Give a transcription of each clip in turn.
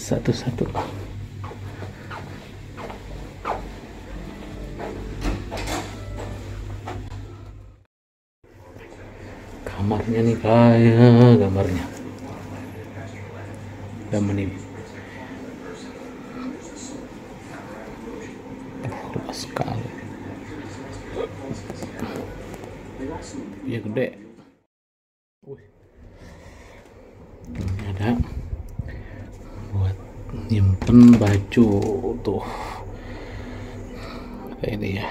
satu-satu. Kamarnya nih kayak gambarnya. Gambar ini. Luas sekali. Ya gede. Ini ada buat nyimpen baju tuh. Kayak ini ya.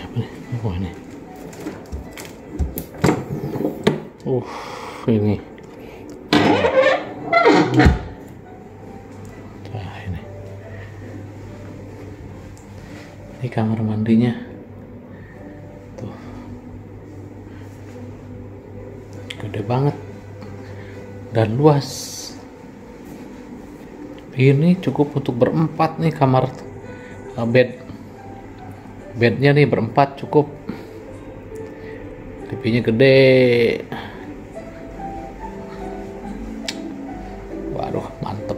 Apa ini? Ini. Nah, ini kamar mandinya. Tuh. Gede banget dan luas. Ini cukup untuk berempat nih kamar bednya nih berempat cukup. TV-nya gede. Waduh, mantep.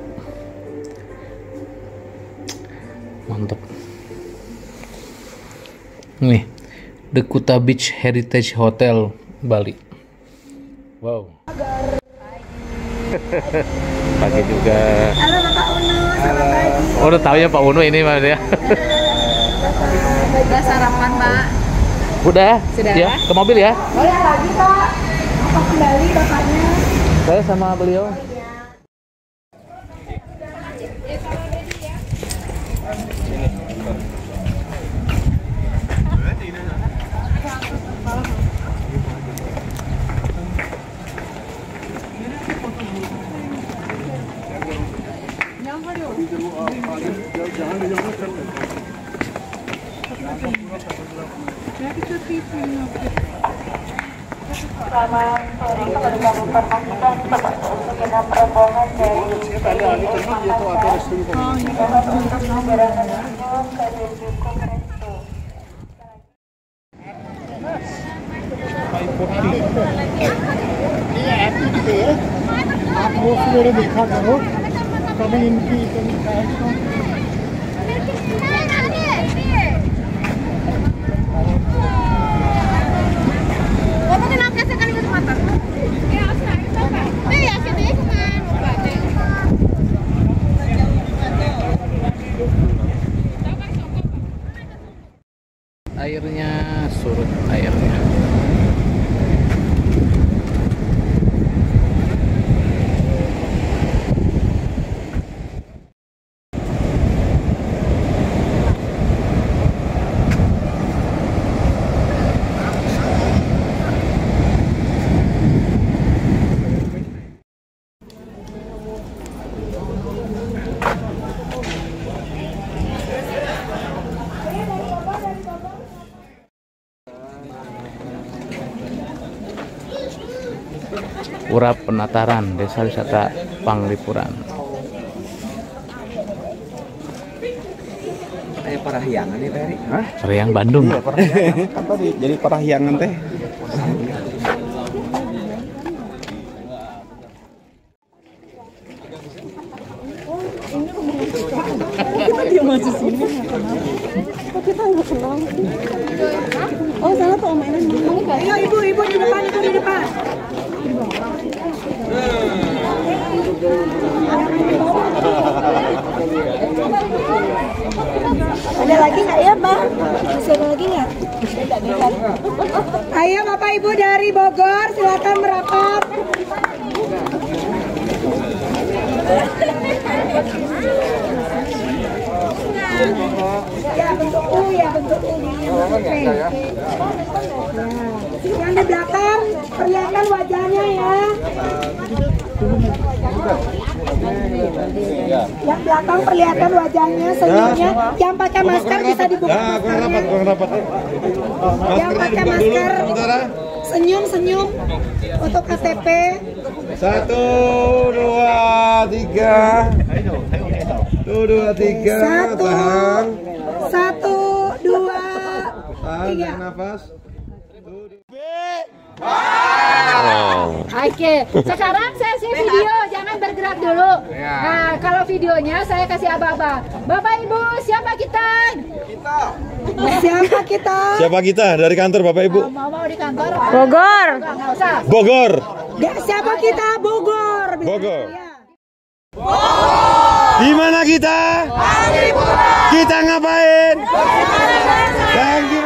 Nih, The Kuta Beach Heritage Hotel Bali. Wow. Pagi juga. Halo Bapak Uno, selamat pagi. Oh, udah tahu ya Pak Uno ini Mas ya. Udah sarapan Pak? Udah? Sudah? Ya, ke mobil ya? Oh ya lagi Pak. Apa kembali bapaknya? Saya sama beliau. Selamat sore kepada kami informasikan untuk genap rombongan dari आप वो सवेरे देखा करो कभी इनकी Airnya surut airnya. Urap Penataran, Desa Wisata Panglipuran. Kayak Parahyangan nih Peri. Hah? Parahyangan Bandung. Iya, Parahyangan. Kan tadi jadi Parahyangan teh. Dia masuk sini kok kita nggak kenal sih? Oh salah tuh mainan. Ayo ibu di depan, ibu di depan. Ada lagi nggak ya Bang? Masih ada lagi nggak? Ayo Bapak Ibu dari Bogor silakan merapat. Ya bentuk U ya bentuk U. Yang di belakang perlihatkan wajahnya ya. Yang belakang perlihatkan wajahnya, senyumnya. Yang pakai masker bisa dibuka maskernya. Yang pakai masker senyum untuk KTP. 1, 2, 3. 1, 2, 3. Tahan. 1, 2, Tahan, 3. nafas. Wow. Oke, sekarang sesi video, jangan bergerak dulu. Nah, kalau videonya saya kasih aba-aba. Bapak Ibu, siapa kita? Siapa kita? Siapa kita dari kantor Bapak Ibu? Mau di kantor? Bogor. Nggak usah. Bogor. Siapa kita? Bogor. Bogor. Ya. Di mana kita? Kita ngapain? Thank you.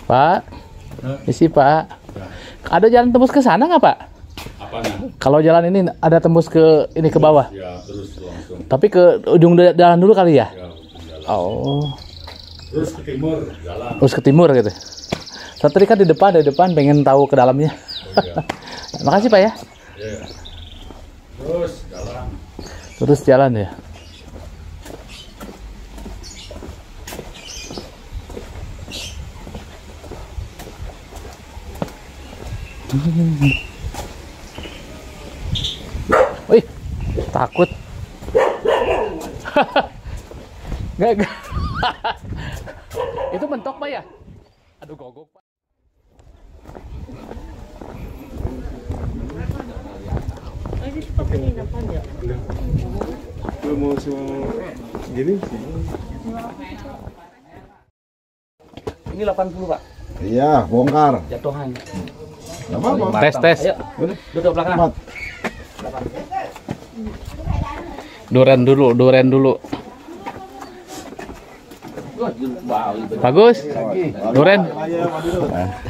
Pak, isi Pak. Ada jalan tembus ke sana nggak Pak? Apanya? Kalau jalan ini ada tembus ke ini ke bawah. Ya, terus langsung. Tapi ke ujung jalan dulu kali ya? Ya, jalan. Oh, Terus ke timur, jalan. terus ke timur gitu. Saya tadi kan di depan pengen tahu ke dalamnya. Oh, iya. Makasih Pak ya. Ya. Terus jalan. Terus jalan ya. Wih, takut. Gak. Itu mentok Pak ya? Aduh gogok Pak. Mau gini? Ini 80 Pak. Iya, bongkar. Jatuhan. Enggak apa-apa. Tes. Ayo. Duduk belakang. Mat. Duren dulu. Bagus. Duren.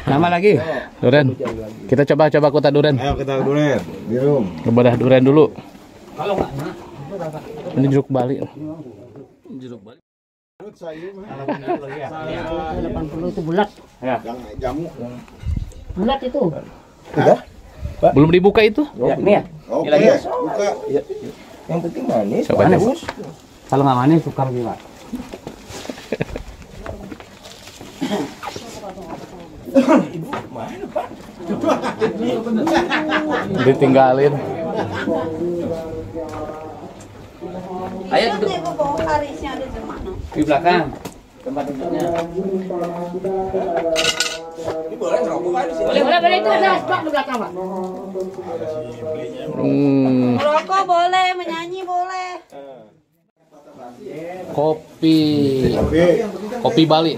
Nama lagi? Duren. Kita coba kuta duren. Ayo kita duren. Birum. Bedah duren dulu. Ini jeruk Bali. Jeruk Bali. 80 itu bulat. Ya. Jamu. Bulat itu. Udah? Belum dibuka itu? Ya, ini ya. Oke, buka. Yang penting manis. Coba Manis. coba. Kalau nggak manis suka gimana? Ditinggalin. Ayo duduk di belakang. Tempat duduknya. Boleh itu ada spot di belakang, Pak. Merokok boleh, menyanyi boleh. Kopi Bali.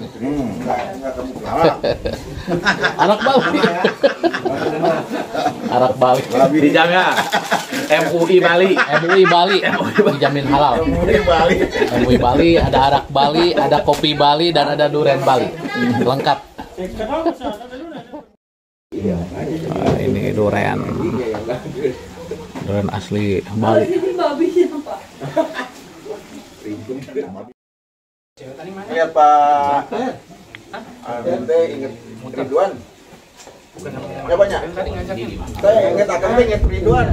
Anak Bali. Anak Bali. Dijamin MUI Bali. MUI Bali. Dijamin halal. MUI Bali, ada arak Bali, ada kopi Bali, dan ada duren Bali. Lengkap. Nah, ini duren. Duren asli Bali. Lihat Pak. Ente inget Ridwan. Ya banyak. Saya inget akan inget Ridwan.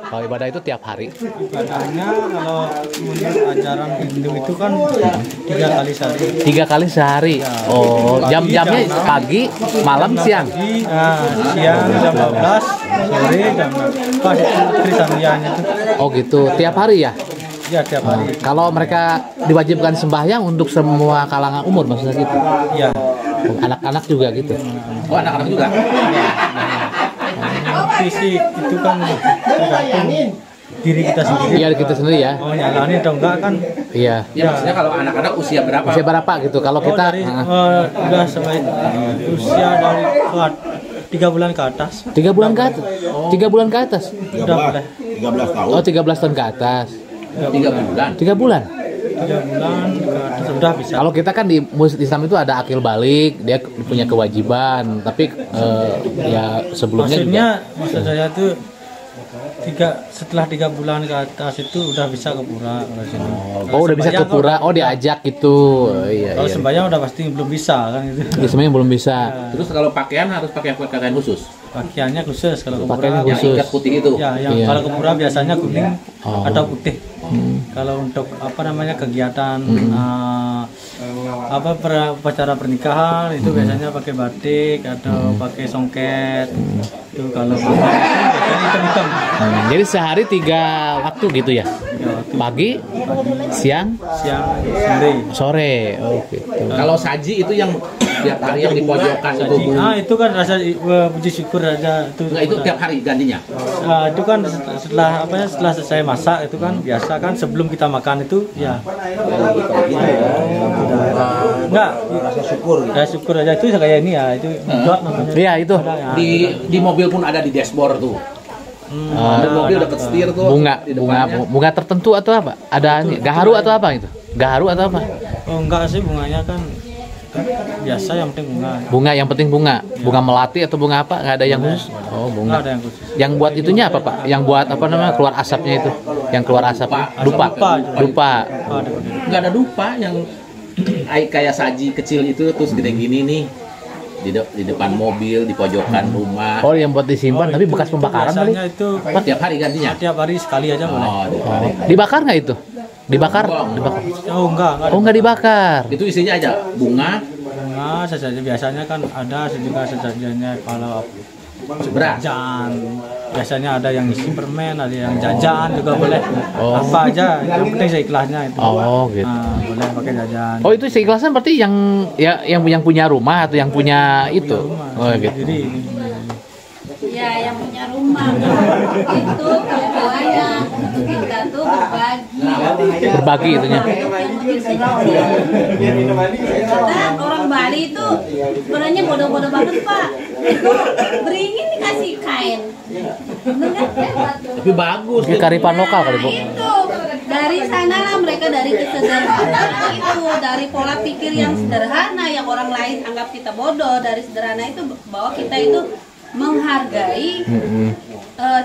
Kalau ibadah itu tiap hari. Ibadahnya kalau menurut ajaran Hindu itu kan 3 kali sehari. 3 kali sehari. Oh, jam-jamnya pagi, malam, siang. Siang jam 12, sore jam 6. Pas itu Trisandrianya itu. Oh gitu, tiap hari ya? Ya tiap hari. Kalau mereka diwajibkan sembahyang untuk semua kalangan umur maksudnya gitu. Iya. Anak-anak juga gitu. Oh, anak-anak juga. Fisik itu kan tergantung diri kita sendiri. Iya, kita sendiri ya. Oh, nyalain atau enggak kan? Iya. Ya, maksudnya kalau anak-anak usia berapa? Usia berapa gitu? Kalau kita Dari udah sampai usia dari 3 bulan ke atas. 3 bulan ke atas. 3 bulan ke atas. Udah boleh. 13 tahun. Oh, 13 tahun ke atas. 3 bulan. 3 bulan. 3 bulan ke atas sudah bisa. Kalau kita kan di Islam itu ada akil balik, dia punya kewajiban, tapi ya sebelumnya maksud saya tuh setelah 3 bulan ke atas itu udah bisa ke pura. Oh, udah bisa ke pura. Oh, diajak gitu. Iya, kalau iya. sembahyang udah pasti belum bisa kan gitu. Semuanya belum bisa. Terus kalau pakaian harus pakai pakaian khusus. pakaiannya khusus kalau ke Pakaiannya Pura. khusus. Ikat putih itu. Ya, yang Iya. kalau ke Pura biasanya kuning Oh. atau putih. Kalau untuk apa namanya kegiatan upacara pernikahan itu biasanya pakai batik atau pakai songket. Itu kalau biasanya hitam-hitam. Jadi sehari 3 waktu gitu ya? Ya, Pagi, siang, siang, sore. sore. Oh gitu. Kalau saji itu yang tiap hari yang di pojokan itu. Saji. Itu kan rasa puji syukur aja itu. Enggak, itu tiap hari gantinya. Itu kan setelah setelah selesai masak itu kan biasa kan sebelum kita makan itu ya. Enggak, rasa syukur. Ya syukur aja itu kayak ini ya, itu buat namanya. Iya itu. Di mobil pun ada di dashboard tuh. Ada mobil dekat setir tuh. Bunga tertentu atau apa? Ada gaharu atau apa itu? Gaharu atau apa? Oh enggak sih, bunganya kan biasa, yang penting bunga. Bunga, yang penting bunga. Bunga melati atau bunga apa? Nggak ada yang khusus? Oh, bunga. Nggak ada yang khusus. Yang buat itunya apa, Pak? Yang buat apa namanya? Keluar asapnya itu. Yang keluar asap. Dupa. Enggak ada dupa yang kayak saji kecil itu terus gede gini nih. Di depan mobil, di pojokan rumah. Oh, yang buat disimpan tapi bekas pembakaran kali. Biasanya itu Tiap hari gantinya. tiap hari sekali aja boleh. Oh, tiap hari. Dibakar nggak itu? Dibakar? Dibakar. Oh enggak. Oh, nggak dibakar. Itu isinya aja bunga, Bunga sesajen biasanya kan ada juga sesajennya kalau beras. jajan. Biasanya ada yang isi permen, ada yang jajan juga boleh. Oh. Apa aja, yang penting seikhlasnya itu. Oh, gitu. Boleh pakai jajan. Oh, itu seikhlasnya berarti yang punya rumah atau yang punya itu. Oh, gitu. Jadi Ya, yang punya rumah itu kebutuhannya kita tuh Berbagi itunya. Kita orang Bali itu sebenarnya bodoh-bodoh banget, Pak. Itu beringin dikasih kain. Bener kan? Tapi bagus. Ini karipan lokal kali, Bu. Itu dari sana lah mereka, dari kesederhanaan itu, dari pola pikir yang sederhana yang orang lain anggap kita bodoh, dari sederhana itu bahwa kita itu menghargai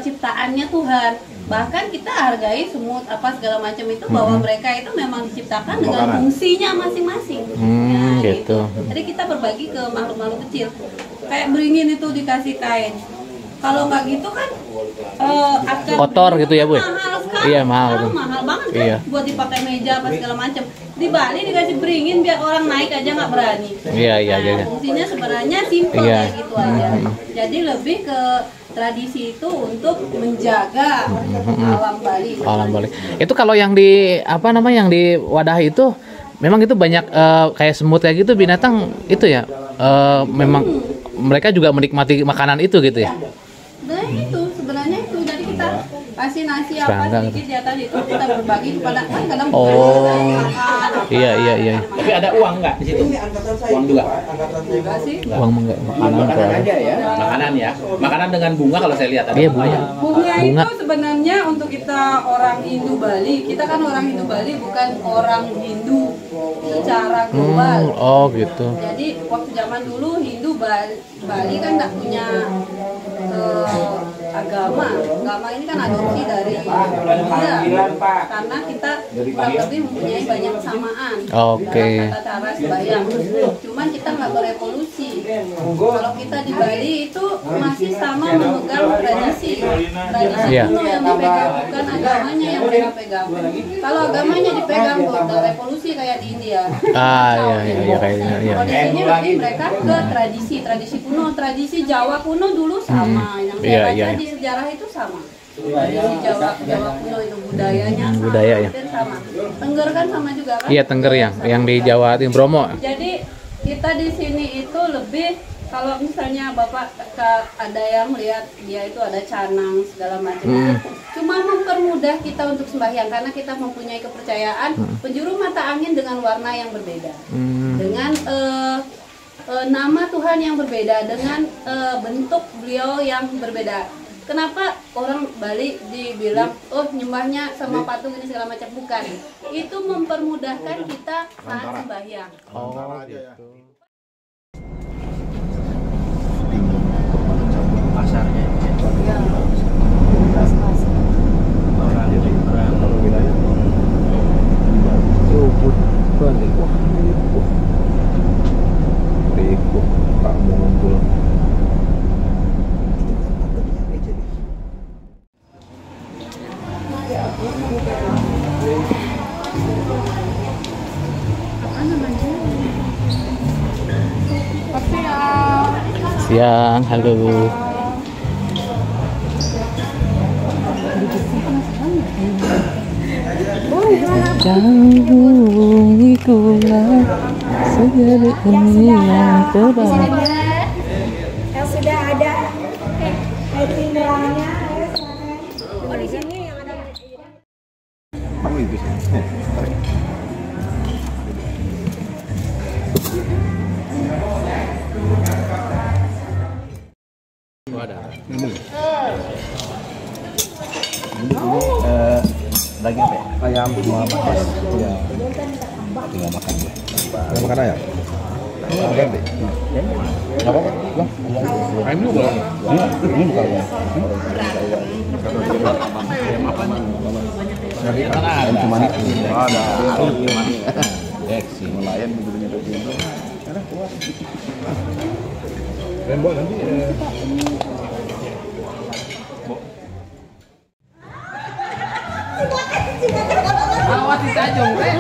ciptaannya Tuhan. Bahkan kita hargai semut apa segala macam itu, bahwa mereka itu memang diciptakan dengan fungsinya masing-masing. Gitu. Jadi kita berbagi ke makhluk-makhluk kecil. Kayak beringin itu dikasih kain. Kalau nggak gitu kan akan Kotor gitu ya, Bu? Mahal sekali. Iya, mahal. Mahal banget kan, Iya. buat dipakai meja apa segala macam. Di Bali dikasih beringin biar orang naik aja nggak berani. Iya. Fungsinya sebenarnya simpel Iya. kayak gitu aja. Jadi lebih ke tradisi itu untuk menjaga alam Bali. Alam Bali. Itu kalau yang di apa namanya, yang di wadah itu memang itu banyak kayak semut kayak gitu, binatang itu ya. Memang mereka juga menikmati makanan itu gitu ya. Sebenarnya itu jadi kita kasih nasi Serangga. apa sedikit di atas itu, kita berbagi kepada kan kadang Iya. Tapi ada uang nggak di situ? Uang juga. Enggak sih. Uang makanan soalnya. Makanan ya. Makanan dengan bunga kalau saya lihat ada. Iya, bunga ya. Bunga Bunga. itu sebenarnya untuk kita orang Hindu Bali. Kita kan orang Hindu Bali, bukan orang Hindu secara global. Oh gitu. Jadi waktu zaman dulu Hindu Bali kan nggak punya agama. Agama ini kan adopsi dari India. Karena kita kurang lebih mempunyai banyak kesamaan Oke. dalam tata cara sembahyang. Cuman kita nggak berevolusi. Kalau kita di Bali itu masih sama memegang tradisi Iya. kuno yang dipegang, bukan agamanya yang mereka pegang. Kalau agamanya dipegang udah revolusi kayak di India. Iya kayaknya. Iya. Kalau di sini berarti mereka ke tradisi kuno, tradisi Jawa kuno dulu sama. Yang saya baca Iya. di sejarah itu sama. Tradisi Jawa kuno itu budayanya sama, budaya ya. hampir sama. Tengger kan sama juga kan? Iya, Tengger yang di Jawa Timur Bromo. Jadi kita di sini itu lebih, kalau misalnya Bapak ada yang melihat dia itu ada canang segala macam, cuma mempermudah kita untuk sembahyang karena kita mempunyai kepercayaan penjuru mata angin dengan warna yang berbeda, dengan nama Tuhan yang berbeda, dengan bentuk beliau yang berbeda. Kenapa orang Bali dibilang nyembahnya sama patung ini segala macam? Bukan, itu mempermudahkan kita saat sembahyang. Oh gitu. Pasarnya. Ruput balik. Wah, ribut. Pak mau ngumpul. siang, halo. Jauh ikulah segala ini yang terbaik. Yang sudah ada itinerarnya. Oh, di sini yang ada. Lagi apa ya? Ayam semua makan. Ya. Tinggal makan ya. Mau makan ayam? Makan deh. Enggak apa-apa. Lah. Ayam dulu boleh. Ini bukan ya. Ayam cuma nih. Ada. Eksi. Nelayan begitu dari Indo. Ada kuat. Rembo nanti Awas ditajung, teh.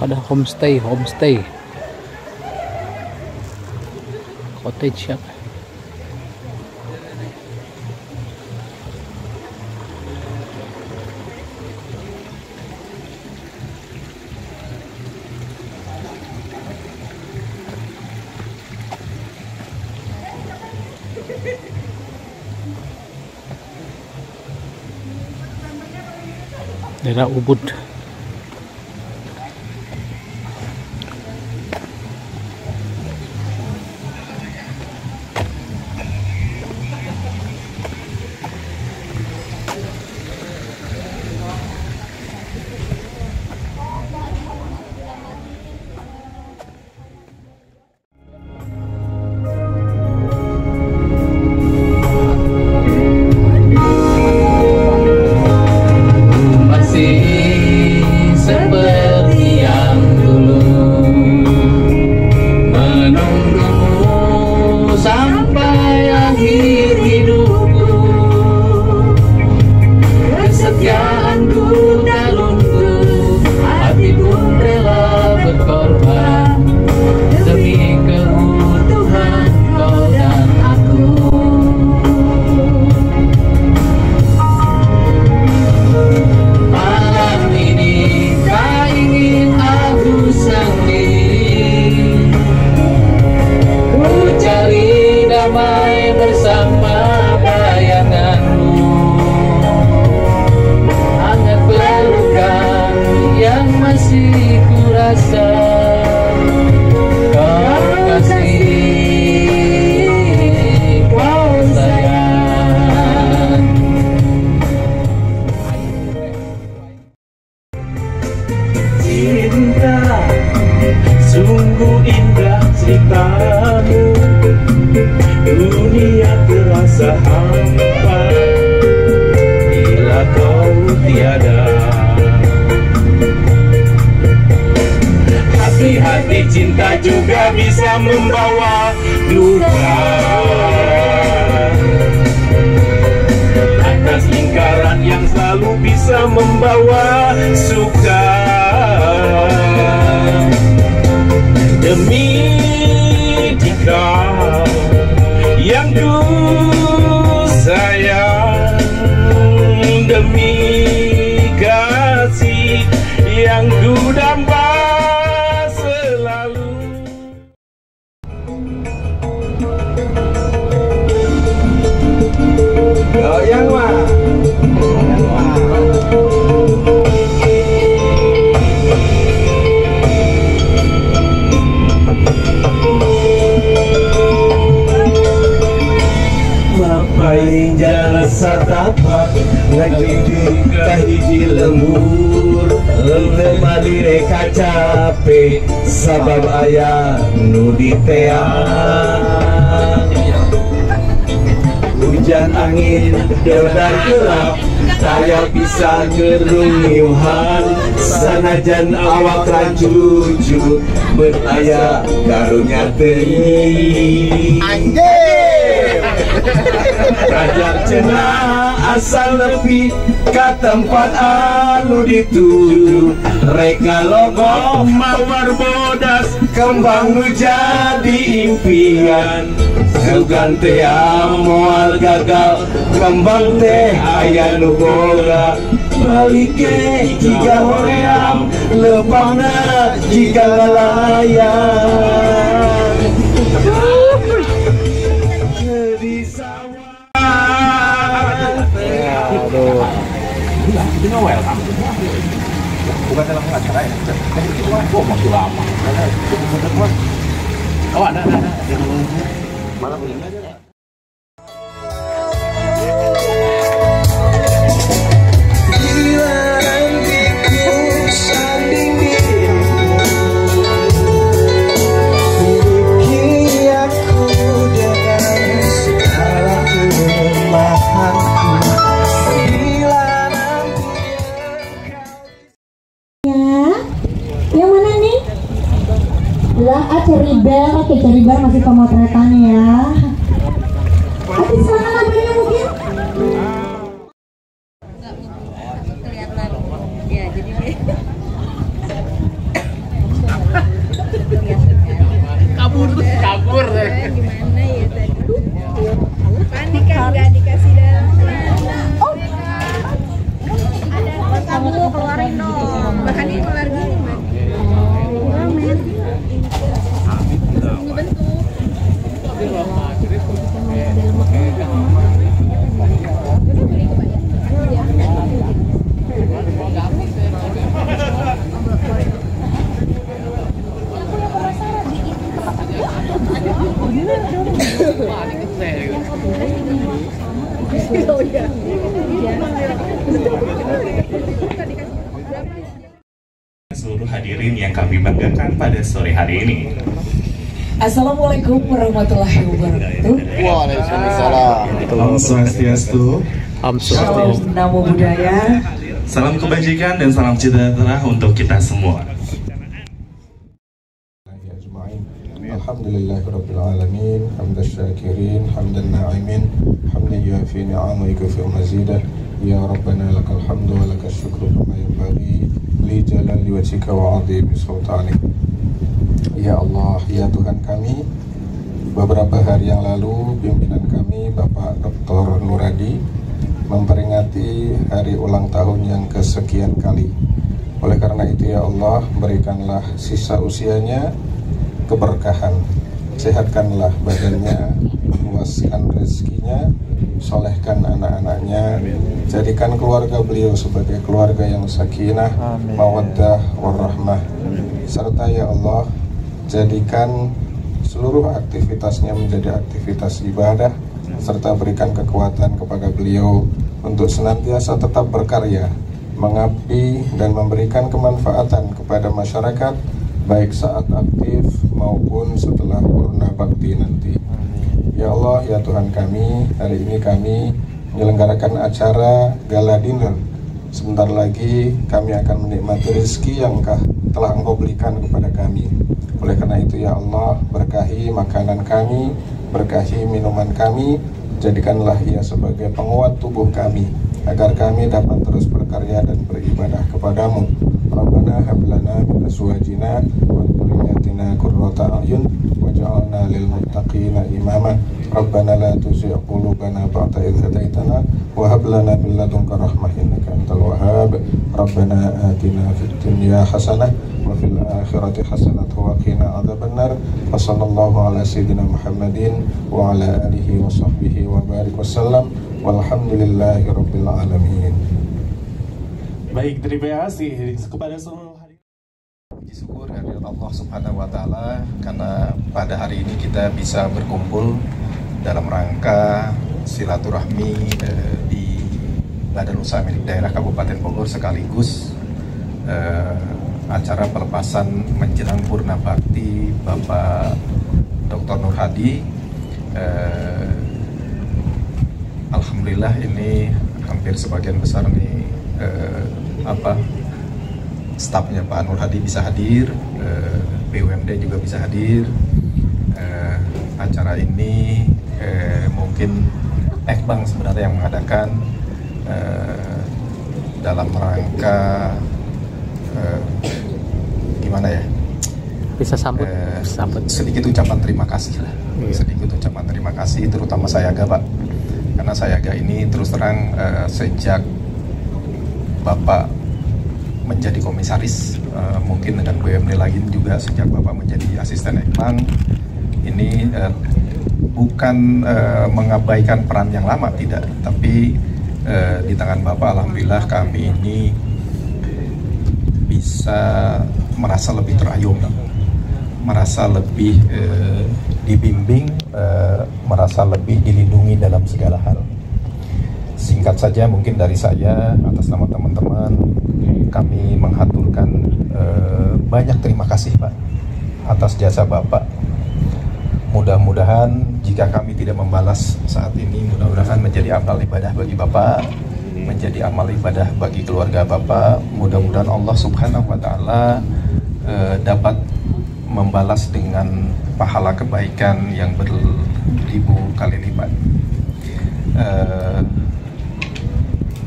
Ada homestay, cottage siapa? Daerah Ubud. Hati cinta juga bisa membawa duka. Atas lingkaran yang selalu bisa membawa suka. Demi dikau yang ku sayang, demi kasih yang ku damba selalu. Goyang mah. Mapain jasa tapak ngajiji kahiji lembur lemali reka capek sabab ayah nu diteang hujan angin dan gelap saya bisa ngerungiuhan sanajan awak rancucu bertaya karunya teuing Rajar cenah asal nepi ka tempat anu dituju reka logo mawar bodas kembang nu jadi impian sugan teh moal gagal kembang teh aya nu boga balik ke jika hoream lepangna jika lalayang di sawah. Aduh. Itu nggak welcome. Bukan dalam acara ya. Oh, masih lama. Oh, ada. Malam ini aja. Cari bel masih pemotretan ya. Tapi silakan lagunya mungkin. Kelihatan. Ya, jadi kabur. Gimana ya tadi? Panik kan nggak dikasih dalam celana. Oh. Ada kamu keluarin dong. Bahkan ini keluar gini, Mbak. Seluruh hadirin yang kami banggakan pada sore hari ini. Assalamualaikum warahmatullahi wabarakatuh. Waalaikumsalam. Om Swastiastu. Salam Namo Buddhaya. Salam kebajikan dan salam sejahtera untuk kita semua. Alhamdulillahirabbil alamin, hamdan syakirin, hamdan na'imin, hamdan yuafi ni'amahu wa yukafi mazidah. Ya Rabbana lakal hamdu wa lakal syukru kama yanbaghi li jalali wajhika wa 'azimi sultanik. Ya Allah, ya Tuhan kami, beberapa hari yang lalu pimpinan kami Bapak Dr. Nuradi memperingati hari ulang tahun yang kesekian kali. Oleh karena itu ya Allah, berikanlah sisa usianya keberkahan, sehatkanlah badannya, luaskan rezekinya, solehkan anak-anaknya, jadikan keluarga beliau sebagai keluarga yang sakinah, mawaddah, warahmah, serta ya Allah, jadikan seluruh aktivitasnya menjadi aktivitas ibadah, serta berikan kekuatan kepada beliau untuk senantiasa tetap berkarya, mengabdi dan memberikan kemanfaatan kepada masyarakat, baik saat aktif maupun setelah purna bakti nanti. Ya Allah, ya Tuhan kami, hari ini kami menyelenggarakan acara gala dinner. Sebentar lagi kami akan menikmati rezeki yang telah Engkau berikan kepada kami. Oleh karena itu ya Allah, berkahi makanan kami, berkahi minuman kami, jadikanlah ia sebagai penguat tubuh kami, agar kami dapat terus berkarya dan beribadah kepadamu. Rabbana hablana min azwajina wa dhurriyyatina qurrata a'yun waj'alna lil muttaqina imama. Rabbana la tuzigh qulubana ba'da idh hadaitana wa hab lana min ladunka rahmah innaka antal wahhab. Rabbana atina fid dunya hasanah wa fil akhirati hasanah wa qina adzabannar. Wa sallallahu ala sayyidina Muhammadin wa ala alihi wa sahbihi wa barik wasallam. Walhamdulillahi rabbil alamin. Baik, terima kasih kepada seluruh hari. Puji syukur kehadirat Allah Subhanahu wa taala karena pada hari ini kita bisa berkumpul dalam rangka silaturahmi di Badan Usaha Milik Daerah Kabupaten Bogor sekaligus acara pelepasan menjelang purna bakti Bapak Dr. Nur Hadi. Alhamdulillah alhamdulillah ini hampir sebagian besar nih stafnya Pak Nur Hadi bisa hadir, BUMD juga bisa hadir. Acara ini mungkin Ekbang sebenarnya yang mengadakan dalam rangka gimana ya? Bisa sambut sedikit ucapan terima kasih lah. Sedikit ucapan terima kasih terutama Sayaga, Pak. Karena Sayaga ini terus terang sejak Bapak menjadi komisaris, mungkin dengan BUMD lain juga sejak Bapak menjadi asisten Ekbang, ini bukan mengabaikan peran yang lama, tidak, tapi di tangan Bapak alhamdulillah kami ini bisa merasa lebih terayungi, merasa lebih dibimbing, merasa lebih dilindungi dalam segala hal. Singkat saja mungkin dari saya atas nama teman-teman kami menghaturkan banyak terima kasih Pak atas jasa Bapak. Mudah-mudahan jika kami tidak membalas saat ini, mudah-mudahan menjadi amal ibadah bagi Bapak, menjadi amal ibadah bagi keluarga Bapak. Mudah-mudahan Allah Subhanahu wa Ta'ala dapat membalas dengan pahala kebaikan yang beribu kali lipat.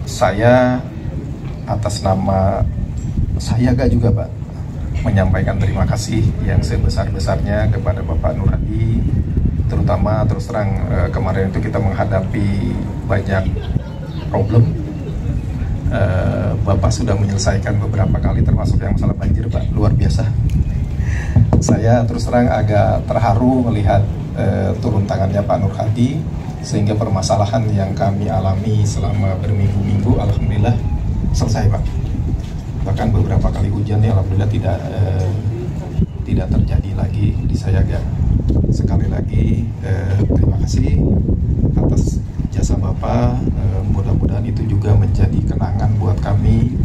Saya atas nama Sayaga juga Pak menyampaikan terima kasih yang sebesar-besarnya kepada Bapak Nur Hadi, terutama terus terang kemarin itu kita menghadapi banyak problem. Bapak sudah menyelesaikan beberapa kali, termasuk yang masalah banjir Pak, luar biasa. Saya terus terang agak terharu melihat turun tangannya Pak Nur Hadi, sehingga permasalahan yang kami alami selama berminggu-minggu alhamdulillah selesai Pak. Bahkan beberapa kali hujan ya alhamdulillah tidak terjadi lagi di Sayaga. Sekali lagi terima kasih atas jasa Bapak. Mudah-mudahan itu juga menjadi kenangan buat kami,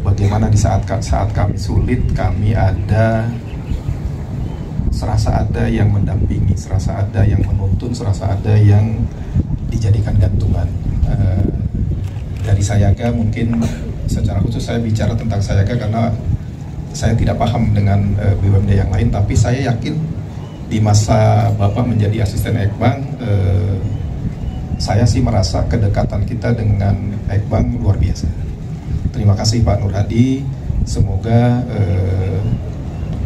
bagaimana di saat kami sulit, kami ada, serasa ada yang mendampingi, serasa ada yang menuntun, serasa ada yang dijadikan gantungan. Dari Sayaga mungkin secara khusus saya bicara tentang Sayaga karena saya tidak paham dengan BUMD yang lain, tapi saya yakin di masa Bapak menjadi asisten Ekbang, saya sih merasa kedekatan kita dengan Ekbang luar biasa. Terima kasih Pak Nur Hadi, semoga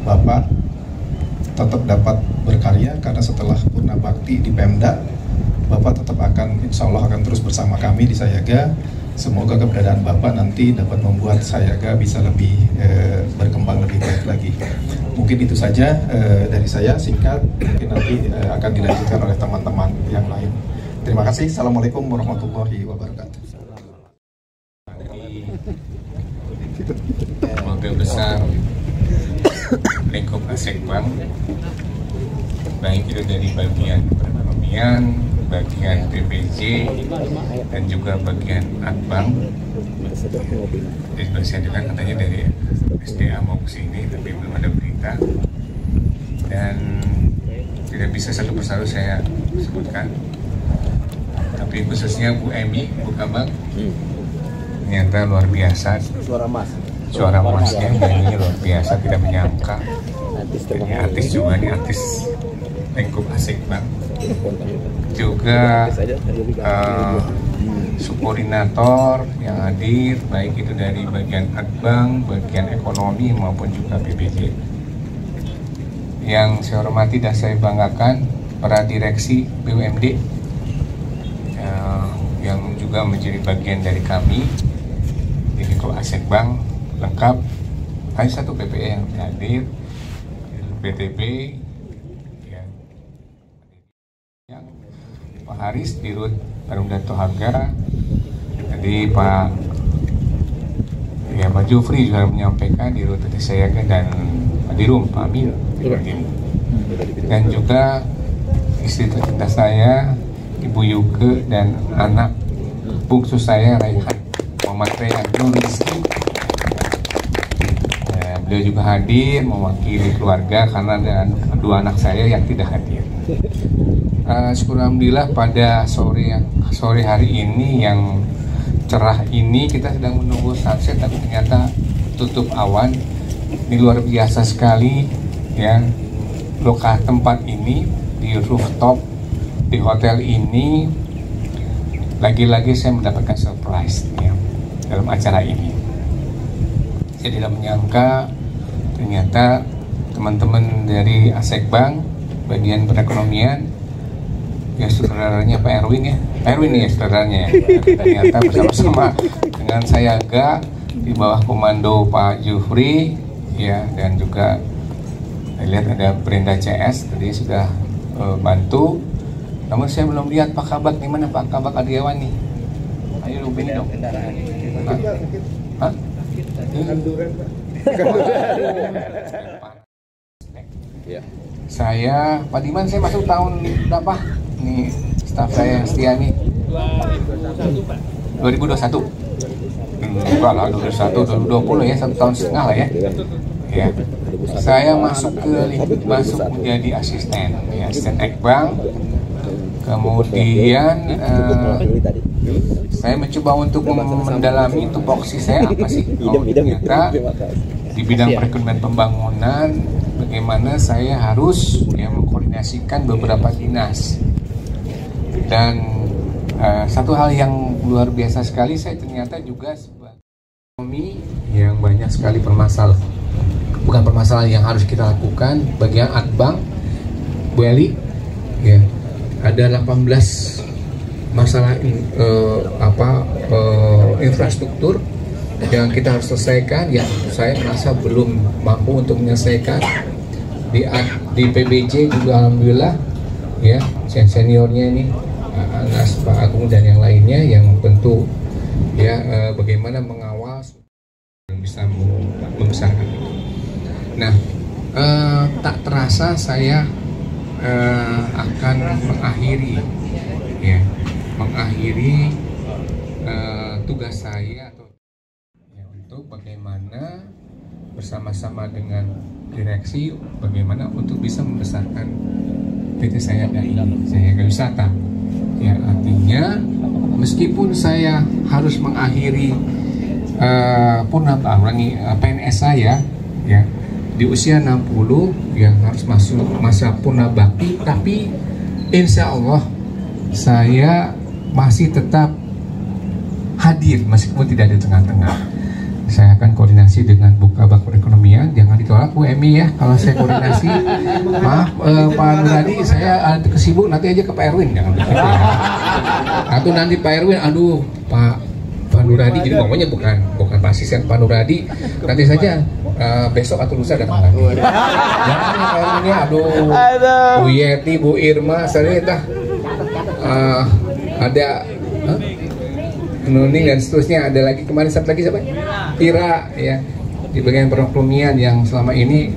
Bapak tetap dapat berkarya, karena setelah purna bakti di Pemda, Bapak tetap akan, insya Allah akan terus bersama kami di Sayaga. Semoga keberadaan Bapak nanti dapat membuat Sayaga bisa lebih berkembang lebih baik lagi. Mungkin itu saja dari saya, singkat, mungkin nanti akan dilanjutkan oleh teman-teman yang lain. Terima kasih. Assalamualaikum warahmatullahi wabarakatuh. Keluarga besar lingkup Asekbang, baik itu dari bagian perekonomian, bagian PPJ, dan juga bagian Akbang. Jadi saya dengar katanya dari SDA mau ke sini, tapi belum ada berita. Dan tidak bisa satu persatu saya sebutkan. Tapi khususnya Bu Emi, Bu Kabak, ternyata luar biasa. Suara emasnya nyanyi luar biasa, tidak menyangka. Ini artis juga, nih artis lingkup Asekbang. Juga subkoordinator yang hadir, baik itu dari bagian Akbang, bagian ekonomi maupun juga PBJ. Yang saya hormati dan saya banggakan para direksi BUMD yang juga menjadi bagian dari kami di lingkup Asekbang, lengkap. Hanya satu PPE yang hadir, BTP, Pak Haris, Dirut Perumda Tohaga, tadi Pak Jufri juga menyampaikan, Dirut Sayaga, dan Pak Dirum, Pak Amin, dan juga istri tercinta saya, Ibu Yuke, dan anak bungsu saya, Raihan Muhammad Raihan Nur Rizki. Beliau juga hadir mewakili keluarga karena ada dua anak saya yang tidak hadir. syukur alhamdulillah pada sore hari ini yang cerah ini kita sedang menunggu sunset, tapi ternyata tutup awan. Ini luar biasa sekali ya, lokasi tempat ini di rooftop di hotel ini. Lagi-lagi saya mendapatkan surprise ya, dalam acara ini. Saya tidak menyangka ternyata teman-teman dari Asekbank bagian perekonomian, ya saudaranya Pak Erwin ya, Pak Erwin ya saudaranya ya, ternyata bersama-sama dengan saya di bawah komando Pak Jufri ya, dan juga saya lihat ada Brenda CS tadi sudah bantu. Namun saya belum lihat Pak Kabak, di mana Pak Kabak Adiawan nih? Ayo lu ini dong. Hah? Saya Pak Diman, saya masuk tahun berapa? Nih staf saya yang setia nih. 2021. Enggak lah, 2020 ya, 1 tahun setengah lah ya. Ya. Saya masuk menjadi asisten Ekbank. Kemudian saya mencoba untuk mendalami tupoksi saya apa sih. Ternyata di bidang perekonomian pembangunan, bagaimana saya harus mengkoordinasikan beberapa dinas. Dan satu hal yang luar biasa sekali, saya ternyata juga sebagai ekonomi yang banyak sekali bukan permasalahan yang harus kita lakukan. Bagian Akbank, Bu Eli, ya, ada 18 masalah infrastruktur yang kita harus selesaikan. Ya, saya merasa belum mampu untuk menyelesaikan. Di PBJ juga alhamdulillah ya, seniornya ini Anas, Pak Agung dan yang lainnya yang tentu ya bagaimana mengawal yang bisa membesarkan itu. Nah, tak terasa saya akan mengakhiri tugas saya untuk bagaimana bersama-sama dengan direksi bagaimana untuk bisa membesarkan PT Sayaka ini, Sayaka Wisata. Ya, artinya meskipun saya harus mengakhiri PNS saya ya di usia 60 yang harus masuk masa purna bakti, tapi insya Allah saya masih tetap hadir meskipun tidak di tengah-tengah. Saya akan koordinasi dengan Bukabak Perekonomian, jangan ditolak Bu Emi ya kalau saya koordinasi. Maaf Pak Nuradi, saya kesibuk, nanti aja ke Pak Erwin, jangan begitu ya. Atau nanti Pak Erwin, aduh Pak Nuradi, jadi ngomongnya bukan Pak asisten Pak Nuradi, nanti saja besok atau lusa datang lagi. Jangan ya Pak Erwin ya, aduh Bu Yeti, Bu Irma, saya ada Nuning dan seterusnya, ada lagi kemarin satu lagi siapa? Ira ya, di bagian perekonomian yang selama ini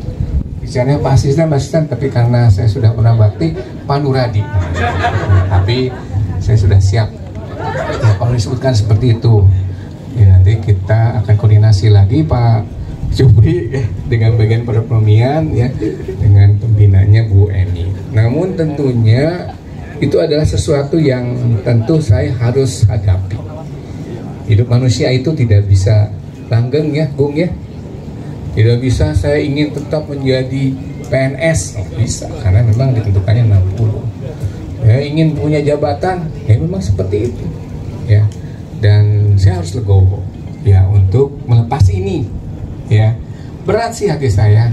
bicaranya Pak asisten, tapi karena saya sudah pernah bakti Pak Nuradi. Tapi saya sudah siap ya, kalau disebutkan seperti itu ya, nanti kita akan koordinasi lagi Pak Jupri ya, dengan bagian perekonomian ya, dengan pembinanya Bu Eni. Namun tentunya itu adalah sesuatu yang tentu saya harus hadapi. Hidup manusia itu tidak bisa langgeng ya, Bung ya. Tidak bisa saya ingin tetap menjadi PNS, bisa, karena memang ditentukannya 60. Ya, ingin punya jabatan, ya memang seperti itu. Ya. Dan saya harus legowo ya untuk melepas ini. Ya. Berat sih hati saya.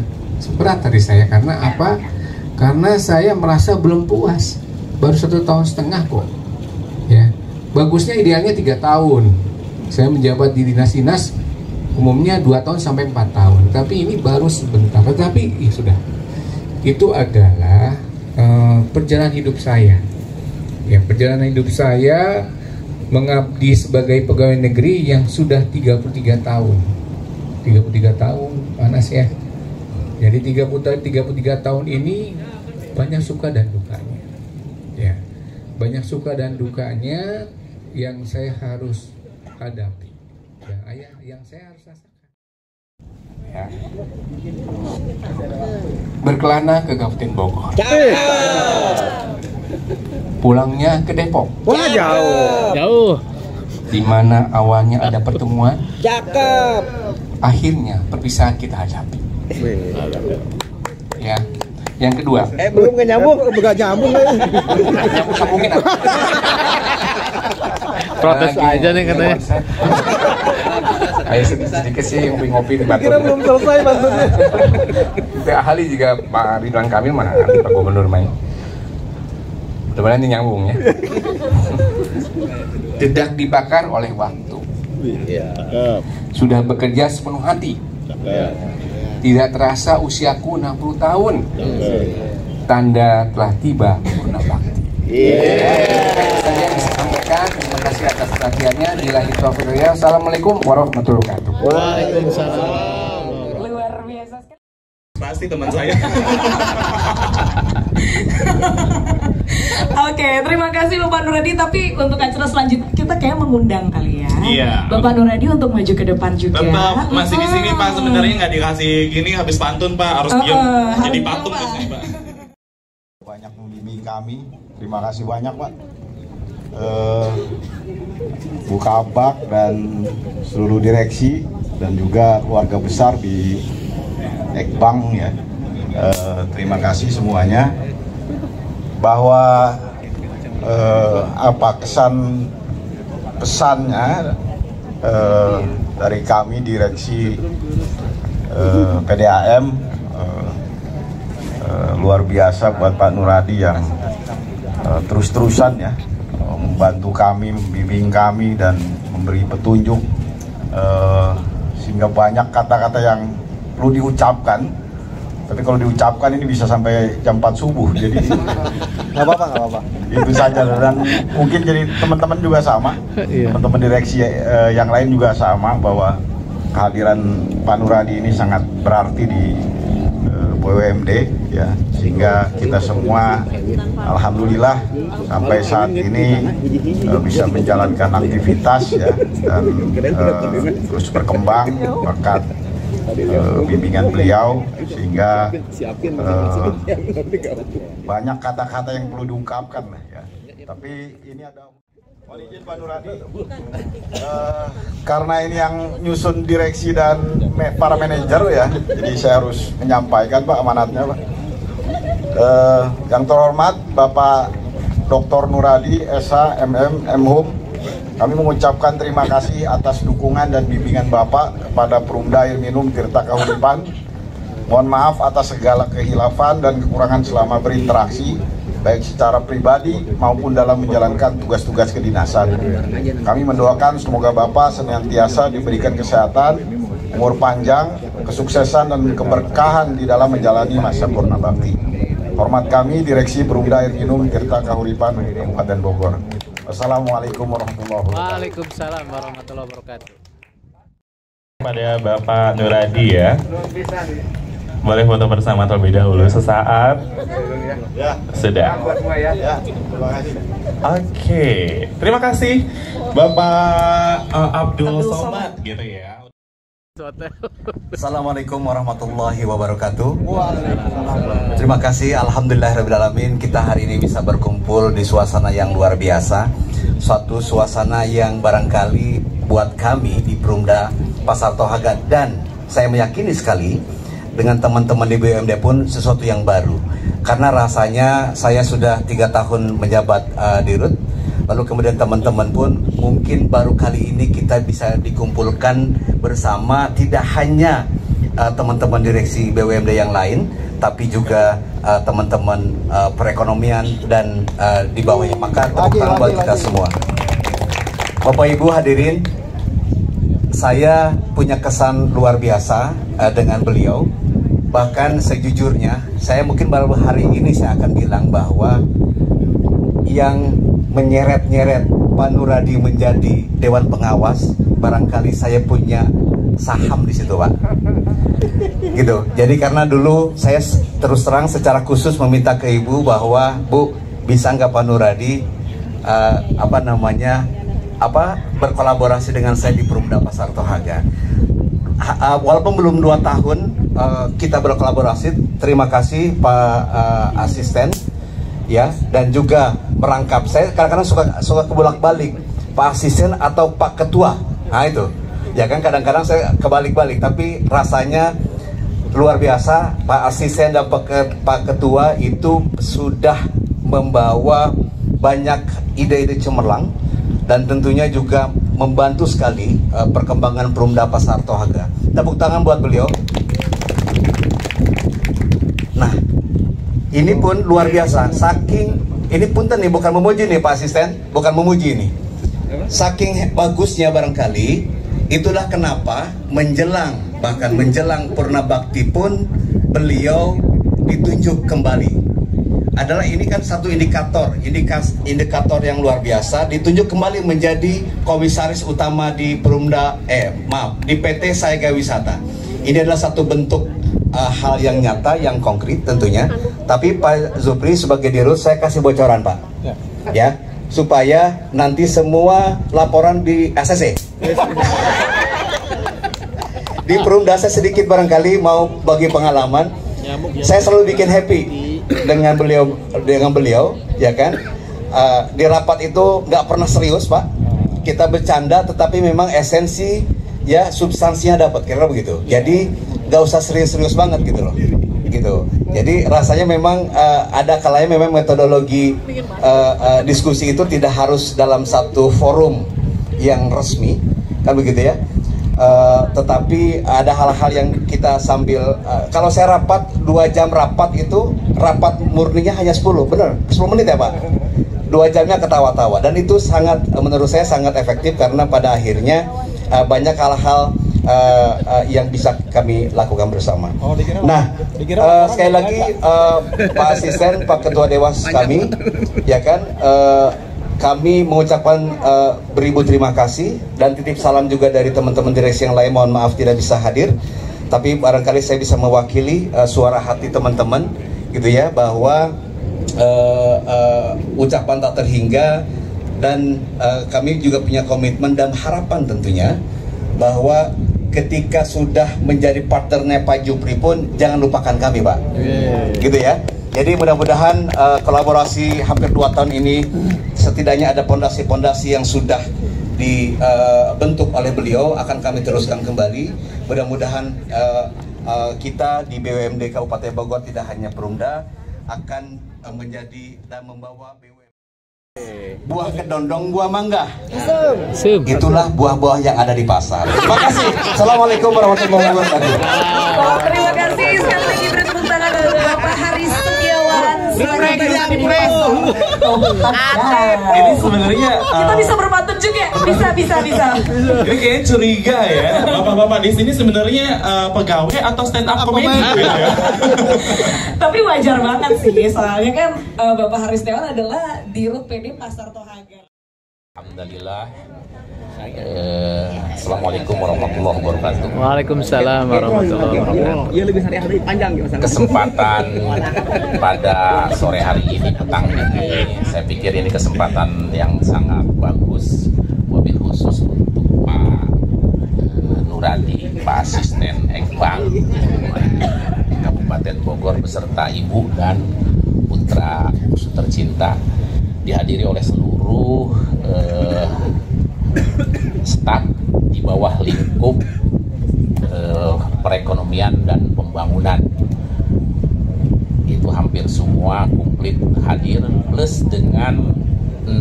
Berat hati saya karena apa? Karena saya merasa belum puas. Baru 1,5 tahun kok. Ya. Bagusnya idealnya 3 tahun. Saya menjabat di dinas-dinas umumnya 2 tahun sampai 4 tahun, tapi ini baru sebentar. Tetapi ya sudah, itu adalah perjalanan hidup saya. Ya, perjalanan hidup saya mengabdi sebagai pegawai negeri yang sudah 33 tahun. 33 tahun, panas ya. Jadi 33 tahun ini banyak suka dan dukanya. Ya, banyak suka dan dukanya yang saya harus hadapi, ya, yang saya harus rasakan. Ya. Berkelana ke Kabupaten Bogor. pulangnya ke Depok. Wah, Jauh. Di mana awalnya ada pertemuan, Cakep. akhirnya perpisahan kita hadapi. Ya. Yang kedua. Belum nyambung, enggak nyambung. Mungkin Protes aja nih katanya. Kayak sedikit sih ngopi-ngopi di Batu. Kira belum selesai maksudnya. Pak ahli juga Pak Ridwan Kamil mana nanti Pak Gubernur main. Mudah-mudahan ini nyambung ya. Tidak dibakar oleh waktu. Sudah bekerja sepenuh hati. Tidak terasa usiaku 60 tahun. Tanda telah tiba purna bakti. Saya bisa sampaikan. Terima kasih atas perhatiannya. Billahi taufiq wal hidayah. Assalamualaikum warahmatullahi wabarakatuh. Waalaikumsalam. Luar biasa sekali. Pasti teman saya. Oke, terima kasih Bapak Nuradi. Tapi untuk acara selanjutnya kita kayak mengundang kali ya. Iya. Bapak Nuradi untuk maju ke depan juga. Tetap masih di sini Pak, sebenarnya nggak dikasih gini habis pantun Pak, harus diam jadi patung di sini Pak. Banyak membimbing kami, terima kasih banyak Pak. Bu Kabak dan seluruh direksi dan juga keluarga besar di Ekbank ya. Terima kasih semuanya. Bahwa apa pesannya dari kami direksi PDAM luar biasa buat Pak Nuradi yang terus-terusan ya membantu kami, membimbing kami dan memberi petunjuk sehingga banyak kata-kata yang perlu diucapkan. Tapi kalau diucapkan ini bisa sampai jam 4 subuh, jadi nggak apa-apa. Itu saja, dan mungkin jadi teman-teman juga sama, teman-teman direksi yang lain juga sama, bahwa kehadiran Pak Nuradi ini sangat berarti di BUMD, ya, sehingga kita semua, alhamdulillah sampai saat ini bisa menjalankan aktivitas ya, dan terus berkembang berkat bimbingan beliau, sehingga banyak kata-kata yang perlu diungkapkan ya. Tapi ini ada mohon izin Pak Nuradi, karena ini yang nyusun direksi dan para manajer ya, jadi saya harus menyampaikan Pak amanatnya Pak. Yang terhormat Bapak Dr. Nuradi SH MM Mhum, kami mengucapkan terima kasih atas dukungan dan bimbingan Bapak kepada Perumda Air Minum Tirta Kahuripan. Mohon maaf atas segala kehilafan dan kekurangan selama berinteraksi, baik secara pribadi maupun dalam menjalankan tugas-tugas kedinasan. Kami mendoakan semoga Bapak senantiasa diberikan kesehatan, umur panjang, kesuksesan dan keberkahan di dalam menjalani masa purna bakti. Hormat kami Direksi Perumda Air Minum Tirta Kahuripan Kabupaten Bogor. Wassalamualaikum warahmatullahi wabarakatuh. Waalaikumsalam warahmatullahi wabarakatuh. Pada Bapak Nuradi ya. Boleh foto bersama terlebih dahulu sesaat. Sudah. Oke. Terima kasih Bapak Abdul Somad gitu ya. Assalamualaikum warahmatullahi wabarakatuh. Terima kasih, alhamdulillahirrahmanirrahim, kita hari ini bisa berkumpul di suasana yang luar biasa. Suatu suasana yang barangkali buat kami di Perumda Pasar Tohaga, dan saya meyakini sekali dengan teman-teman di BUMD pun sesuatu yang baru. Karena rasanya saya sudah 3 tahun menjabat di RUT, lalu kemudian teman-teman pun mungkin baru kali ini kita bisa dikumpulkan bersama, tidak hanya teman-teman direksi BUMD yang lain, tapi juga teman-teman perekonomian dan di bawahnya. Maka tepuk tangan buat kita semua. Bapak Ibu hadirin, saya punya kesan luar biasa dengan beliau. Bahkan sejujurnya, saya mungkin baru hari ini saya akan bilang bahwa yang menyeret-nyeret Pak Nuradi menjadi Dewan Pengawas, barangkali saya punya saham di situ, Pak. Gitu. Jadi karena dulu saya terus terang secara khusus meminta ke Ibu bahwa, Bu, bisa nggak Pak Nuradi berkolaborasi dengan saya di Perumda Pasar Tohaga. Walaupun belum 2 tahun kita berkolaborasi, terima kasih Pak Asisten ya, dan juga merangkap. Saya kadang-kadang suka kebolak-balik Pak Asisten atau Pak Ketua. Nah itu, ya kan kadang-kadang saya kebalik-balik, tapi rasanya luar biasa. Pak Asisten dan Pak Ketua itu sudah membawa banyak ide-ide cemerlang dan tentunya juga membantu sekali perkembangan Perumda Pasar Tohaga. Tepuk tangan buat beliau. Nah, ini pun luar biasa. Saking ini punten nih, bukan memuji nih Pak Asisten, bukan memuji nih. Saking bagusnya barangkali, itulah kenapa bahkan menjelang Purna Bakti pun beliau ditunjuk kembali. Adalah ini kan satu indikator yang luar biasa, ditunjuk kembali menjadi komisaris utama di di PT Sayga Wisata. Ini adalah satu bentuk hal yang nyata, yang konkret tentunya. Tapi Pak Zupri sebagai dirut, saya kasih bocoran Pak, ya, supaya nanti semua laporan di ACC. Di Perumdasa sedikit barangkali mau bagi pengalaman. Saya selalu bikin happy dengan beliau, ya kan. Di rapat itu nggak pernah serius Pak. Kita bercanda, tetapi memang esensi, ya, substansinya dapat, kira-kira begitu. Jadi nggak usah serius-serius banget gitu loh, gitu. Jadi rasanya memang ada kalanya memang metodologi diskusi itu tidak harus dalam satu forum yang resmi, kan begitu ya. Tetapi ada hal-hal yang kita sambil kalau saya rapat 2 jam rapat itu, rapat murninya hanya 10 menit ya Pak. 2 jamnya ketawa-tawa, dan itu sangat, menurut saya sangat efektif karena pada akhirnya banyak hal-hal yang bisa kami lakukan bersama. Nah, sekali lagi Pak Asisten, Pak Ketua Dewas kami, ya kan, kami mengucapkan beribu terima kasih dan titip salam juga dari teman-teman direksi yang lain. Mohon maaf tidak bisa hadir, tapi barangkali saya bisa mewakili suara hati teman-teman, gitu ya, bahwa ucapan tak terhingga, dan kami juga punya komitmen dan harapan tentunya bahwa ketika sudah menjadi partnernya Pak Jupri pun jangan lupakan kami Pak, gitu ya. Jadi mudah-mudahan kolaborasi hampir 2 tahun ini setidaknya ada pondasi-pondasi yang sudah dibentuk oleh beliau, akan kami teruskan kembali. Mudah-mudahan kita di BUMD Kabupaten Bogor tidak hanya Perumda, akan menjadi dan membawa BUMD. Buah kedondong, buah mangga. Itulah buah-buah yang ada di pasar. Terima kasih. Assalamualaikum warahmatullahi wabarakatuh. Terima kasih. Sekali lagi beri tepuk tangan kepada Bapak Haris Setiawan. Ini sebenarnya kita bisa berpantun juga. Bisa. Ini kayaknya curiga ya. Bapak-bapak di sini sebenarnya pegawai atau stand up comedy ya. Tapi wajar banget sih, soalnya kan Bapak Haris Setiawan adalah Dirut PD Pasar Tohaga. Alhamdulillah. Assalamualaikum warahmatullahi wabarakatuh. Waalaikumsalam warahmatullahi wabarakatuh. Iya, lebih hari panjang gitu. Kesempatan pada sore hari ini, petang ini, saya pikir ini kesempatan yang sangat bagus, wabil khusus untuk Pak Nuradi, Pak Asisten Ekbank Kabupaten Bogor beserta ibu dan putra tercinta, dihadiri oleh seluruh staf di bawah lingkup perekonomian dan pembangunan. Itu hampir semua komplit hadir, plus dengan 6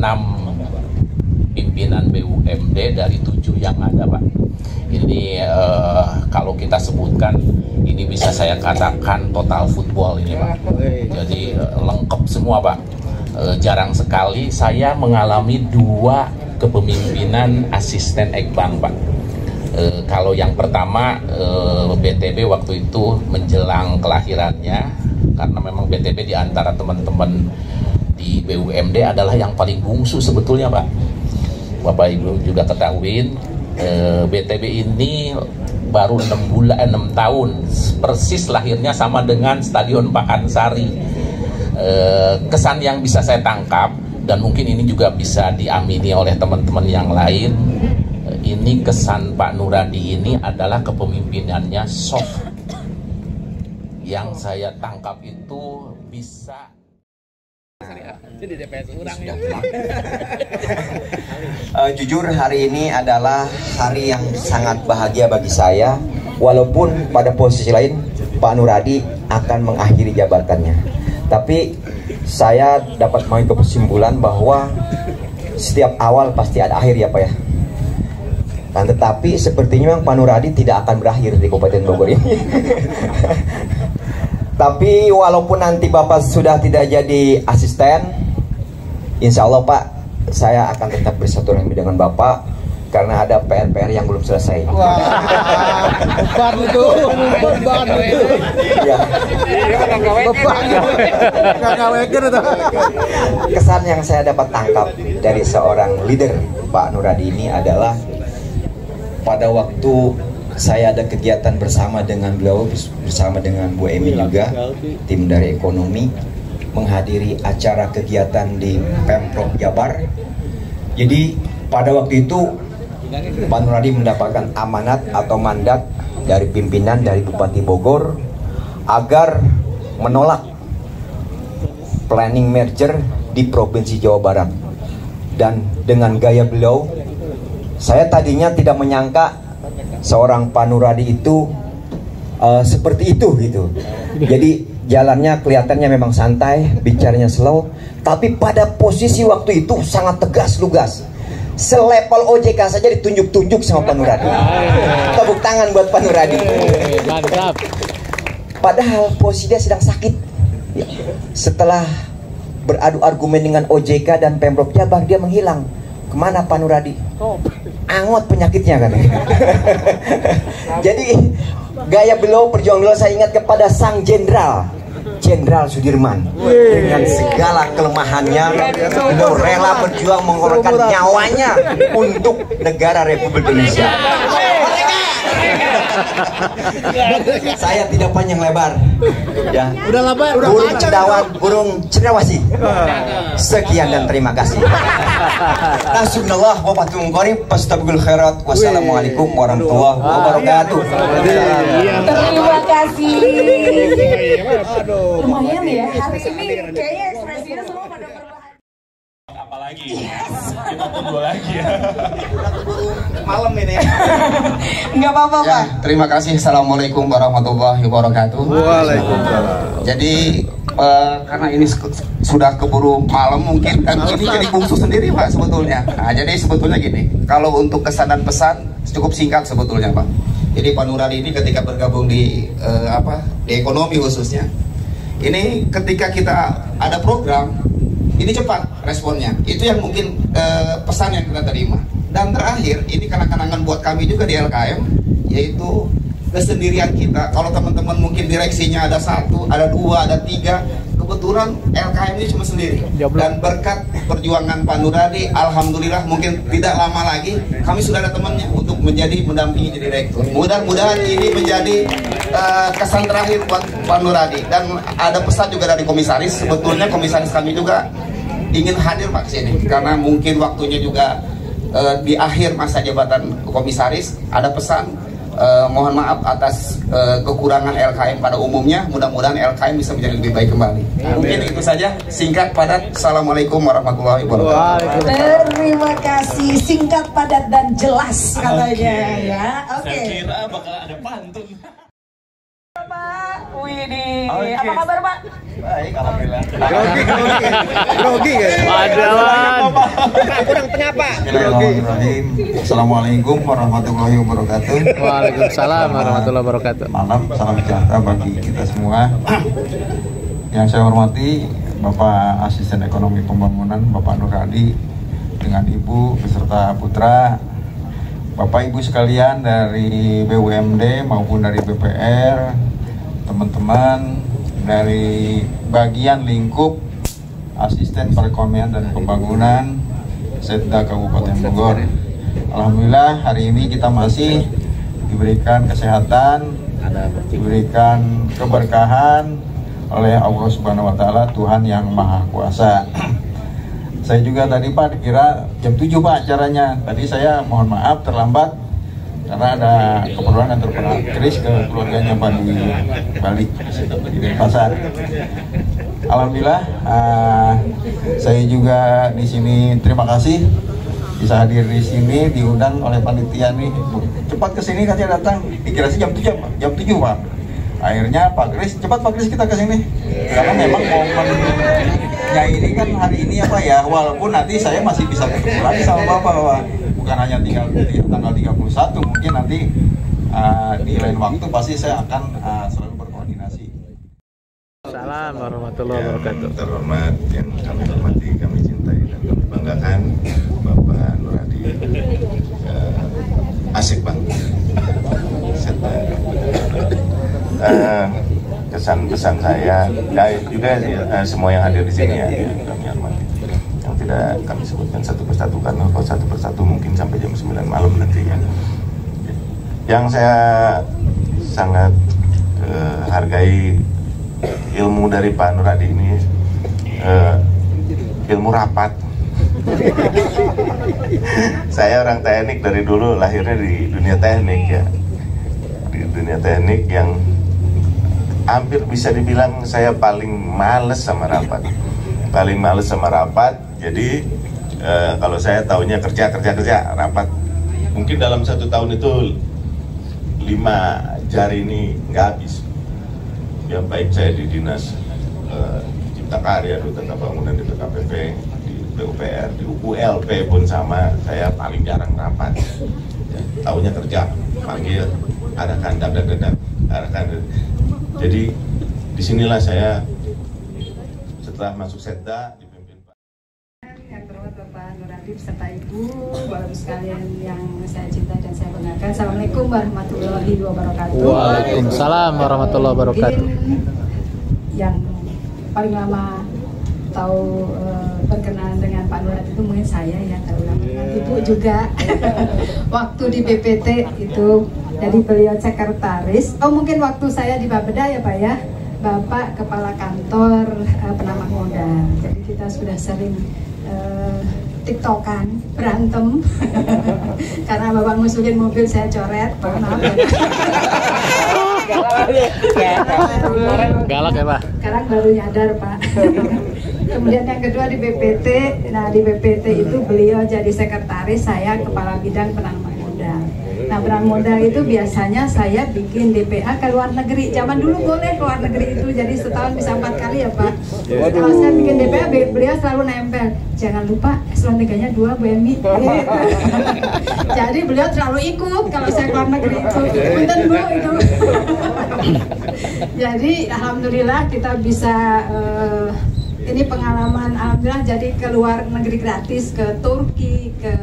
pimpinan BUMD dari 7 yang ada Pak. Ini kalau kita sebutkan, ini bisa saya katakan total football ini Pak. Jadi lengkap semua Pak. Jarang sekali saya mengalami 2 kepemimpinan asisten Ekbank Pak. Kalau yang pertama BTB waktu itu menjelang kelahirannya, karena memang BTB di antara teman-teman di BUMD adalah yang paling bungsu sebetulnya Pak. Bapak Ibu juga ketahuin, BTB ini baru 6 tahun, persis lahirnya sama dengan Stadion Pakansari. Kesan yang bisa saya tangkap, dan mungkin ini juga bisa diamini oleh teman-teman yang lain, ini kesan Pak Nuradi ini adalah kepemimpinannya soft. Yang saya tangkap itu bisa Jadi DPS urang ya. Jujur hari ini adalah hari yang sangat bahagia bagi saya. Walaupun pada posisi lain Pak Nuradi akan mengakhiri jabatannya, tapi saya dapat mengambil kesimpulan bahwa setiap awal pasti ada akhir ya Pak ya. Dan tetapi sepertinya Pak Nuradi tidak akan berakhir di Kabupaten Bogor ini. Tapi walaupun nanti Bapak sudah tidak jadi asisten, insya Allah Pak, saya akan tetap bersilaturahmi dengan Bapak karena ada PR-PR yang belum selesai. Wah, beban itu. Ya. Kesan yang saya dapat tangkap dari seorang leader Pak Nuradi ini adalah pada waktu saya ada kegiatan bersama dengan beliau, bersama dengan Bu Emi juga, tim dari ekonomi, menghadiri acara kegiatan di Pemprov Jabar. Jadi pada waktu itu Pak Nuradi mendapatkan amanat atau mandat dari pimpinan dari Bupati Bogor agar menolak planning merger di Provinsi Jawa Barat. Dan dengan gaya beliau, saya tadinya tidak menyangka seorang Pak Nuradi itu seperti itu gitu. Jadi jalannya kelihatannya memang santai, bicaranya slow, tapi pada posisi waktu itu sangat tegas lugas. Selevel OJK saja ditunjuk-tunjuk sama Pak Nuradi. Tepuk tangan buat Pak Nuradi. Mantap. Padahal posisi dia sedang sakit. Setelah beradu argumen dengan OJK dan Pemprov Jabar, dia menghilang. Kemana Pak Nuradi? Angot penyakitnya kan. Jadi gaya beliau, perjuangan beliau, saya ingat kepada sang Jenderal Sudirman. Dengan segala kelemahannya, beliau rela berjuang mengorbankan nyawanya untuk negara Republik Indonesia. Saya tidak panjang lebar, ya. Udah lebar, udah burung cendawan, burung cendrawasih. Sekian dan terima kasih. Hasbunallah wa ni'mal wakil. Fastabiqul khairat. Wassalamualaikum warahmatullahi wabarakatuh. Terima kasih. Lumayan ya, hari ini kayaknya ekspresinya semua pada berbahagia. Apalagi kita tunggu lagi ya. Malam ini. Nggak apa-apa Pak. Terima kasih. Assalamualaikum warahmatullahi wabarakatuh. Waalaikumsalam. Jadi karena ini sudah keburu malam mungkin, dan ini jadi bungsu sendiri Pak sebetulnya. Nah, jadi sebetulnya gini, kalau untuk kesan dan pesan cukup singkat sebetulnya Pak. Jadi Pak Nuradi ini ketika bergabung di di ekonomi khususnya, ini ketika kita ada program, ini cepat responnya. Itu yang mungkin pesan yang kita terima. Dan terakhir, ini kenang-kenangan buat kami juga di LKM, yaitu kesendirian kita. Kalau teman-teman mungkin direksinya ada 1, ada 2, ada 3, kebetulan LKM ini cuma sendiri. Dan berkat perjuangan Pak Nuradi, alhamdulillah mungkin tidak lama lagi kami sudah ada temannya untuk mendampingi jadi direktur. Mudah-mudahan ini menjadi kesan terakhir buat Pak Nuradi. Dan ada pesan juga dari komisaris. Sebetulnya komisaris kami juga ingin hadir Pak kesini karena mungkin waktunya juga di akhir masa jabatan komisaris. Ada pesan, mohon maaf atas kekurangan LKM pada umumnya. Mudah-mudahan LKM bisa menjadi lebih baik kembali. Mungkin itu saja, singkat padat. Assalamualaikum warahmatullahi wabarakatuh. Terima kasih, singkat padat dan jelas katanya ya. Oke. Saya kira bakal ada pantun. Pak Widih, apa kabar Pak? Baik, alhamdulillah. Grogi kurang tengah Pak. Bismillahirrahmanirrahim. Assalamualaikum warahmatullahi wabarakatuh. Waalaikumsalam warahmatullahi wabarakatuh. Malam, salam sejahtera bagi kita semua. Yang saya hormati Bapak Asisten Ekonomi Pembangunan Bapak Nuradi dengan Ibu beserta putra, Bapak Ibu sekalian dari BUMD maupun dari BPR, teman-teman dari bagian lingkup Asisten Perekonomian dan Pembangunan Setda Kabupaten Bogor. Alhamdulillah hari ini kita masih diberikan kesehatan, diberikan keberkahan oleh Allah Subhanahu wa Ta'ala, Tuhan yang Maha Kuasa. Saya juga tadi Pak dikira jam 7 Pak acaranya. Tadi saya mohon maaf terlambat karena ada keperluan antar Kris ke keluarganya Pak di Bali, di Denpasar. Alhamdulillah, saya juga di sini terima kasih bisa hadir di sini, diundang oleh panitia nih. Cepat ke sini katanya datang, dikira sih jam 7 Pak. Akhirnya Pak Kris, cepat Pak Kris kita ke sini. Karena memang momennya ini kan hari ini apa ya, walaupun nanti saya masih bisa ketemu lagi sama Bapak, Pak. Bukan hanya tanggal 31, mungkin nanti di lain waktu pasti saya akan selalu berkoordinasi. Assalamualaikum warahmatullahi wabarakatuh. Terhormat yang kami hormati, kami cintai dan kami banggakan Bapak Nuradi, asik Bang. Kesan-pesan saya juga semua yang hadir di sini ya, kami hormati. Yang tidak kami sebutkan satu persatu karena kalau satu persatu mungkin sampai jam 9 malam nantinya. Yang saya sangat hargai ilmu dari Pak Nuradi ini, ilmu rapat. Saya orang teknik dari dulu, lahirnya di dunia teknik ya, di dunia teknik yang hampir bisa dibilang saya paling males sama rapat, Jadi kalau saya taunya kerja rapat. Mungkin dalam 1 tahun itu 5 jari ini nggak habis. Ya baik saya di dinas Cipta Karya, di Tata Bangunan, di PKPP, di PUPR, di ULP pun sama, saya paling jarang rapat. Ya, taunya kerja, panggil, arahkan, arahkan. Jadi disinilah saya setelah masuk Setda dipimpin Pak. Yang terhormat Bapak Nuradi serta Ibu, Bapak sekalian yang saya cintai dan saya banggakan. Assalamualaikum warahmatullahi wabarakatuh. Waalaikumsalam warahmatullahi wabarakatuh. Yang paling lama tahu berkenalan dengan Pak Nuradi itu mungkin saya ya, tahu dengan Ibu juga. Waktu di BPT itu, jadi beliau sekretaris. Oh mungkin waktu saya di Bapeda ya Pak ya, Bapak kepala kantor penambang modal. Jadi kita sudah sering tiktokan, berantem karena Bapak ngusulin mobil saya coret, maaf ya. Galak ya Pak. Sekarang baru nyadar Pak. Kemudian yang kedua di BPT, nah di BPT itu beliau jadi sekretaris, saya kepala bidang penanaman modal. Nah penanaman modal itu biasanya saya bikin DPA ke luar negeri. Zaman dulu boleh ke luar negeri itu, jadi setahun bisa 4 kali ya Pak. Kalau saya bikin DPA, beliau selalu nempel. Jangan lupa S1-nya 2 Bu Emi. Jadi beliau selalu ikut kalau saya ke luar negeri itu. Punten Bu itu. Jadi alhamdulillah kita bisa ini pengalaman, alhamdulillah jadi ke luar negeri gratis, ke Turki, ke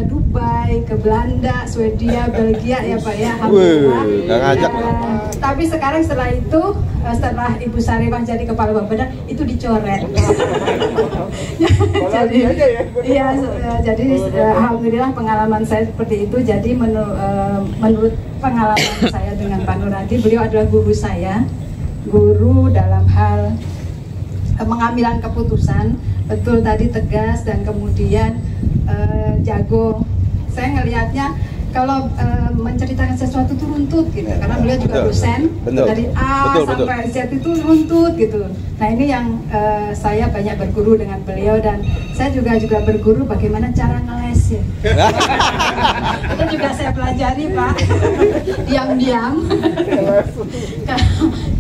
Dubai, ke Belanda, Swedia, Belgia ya Pak ya, alhamdulillah. Tapi sekarang setelah itu, setelah Ibu Sarifah jadi kepala Bapeda, itu dicoret. Jadi iya, jadi alhamdulillah pengalaman saya seperti itu. Jadi menurut pengalaman saya dengan Pak Nuradi, beliau adalah guru saya, guru dalam hal pengambilan keputusan, betul tadi tegas dan kemudian jago. Saya ngelihatnya kalau menceritakan sesuatu itu runtut gitu, karena beliau juga dosen dari A sampai Z itu runtut gitu. Nah ini yang saya banyak berguru dengan beliau, dan saya juga berguru bagaimana cara ngeles ya. Itu juga saya pelajari Pak, diam-diam.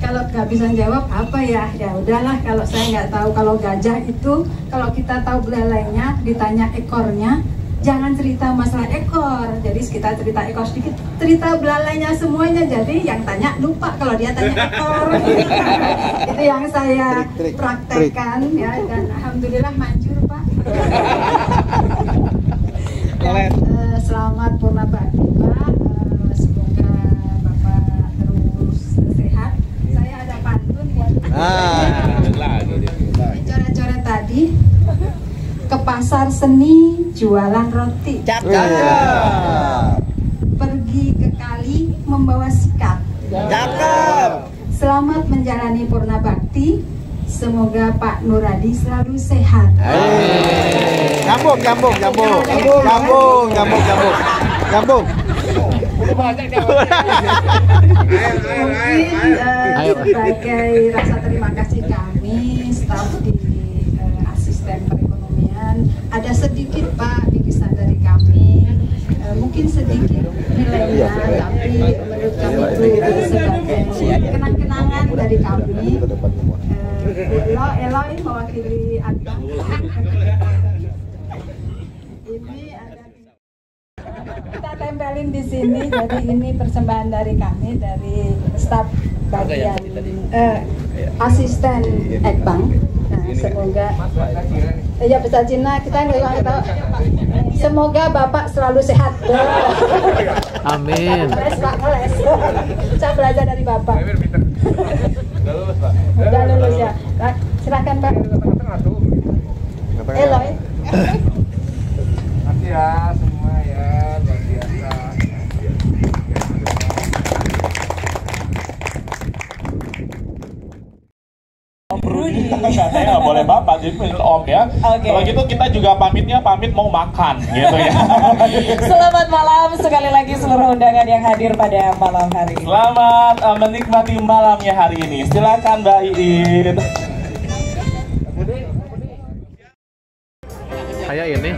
Kalau nggak bisa jawab apa ya, ya udahlah. Kalau saya nggak tahu, kalau gajah itu kalau kita tahu belalainya, ditanya ekornya, jangan cerita masalah ekor. Jadi kita cerita ekor sedikit, cerita belalainya semuanya. Jadi yang tanya lupa kalau dia tanya ekor. Itu yang saya praktekkan ya, dan alhamdulillah manjur Pak. Dan, selamat Purna Bakti Pak. Semoga Bapak terus sehat. Saya ada pantun buat coret-coret tadi. Ke pasar seni jualan roti. Cakep. Pergi ke kali membawa sikat. Cakep. Selamat menjalani Purna Bakti. Semoga Pak Nuradi selalu sehat. Nyambung. sebagai rasa terima kasih kami staf di asisten perekonomian, ada sedikit Pak bingkisan dari kami, mungkin sedikit nilainya, tapi menurut kami itu sebagai kenang-kenangan dari kami. Eloy mewakili Adbang. Ini ada kita tempelin di sini, jadi ini persembahan dari kami, dari staf bagian asisten Ekbang. Nah, semoga ya bahasa Cina kita nggak tahu. Semoga Bapak selalu sehat. Amin. Ngeles Pak, ngeles. Saya belajar dari Bapak. Udah lulus ya. Nah, silakan Pak. Eloy. Makasih ya semua ya, luar biasa. Saya nggak boleh bapak, jadi panggil om ya. Kalau gitu kita juga pamitnya pamit mau makan gitu ya. Selamat malam sekali lagi seluruh undangan yang hadir pada malam hari ini. Selamat menikmati malamnya hari ini. Silakan Mbak Iin. Kayak ini.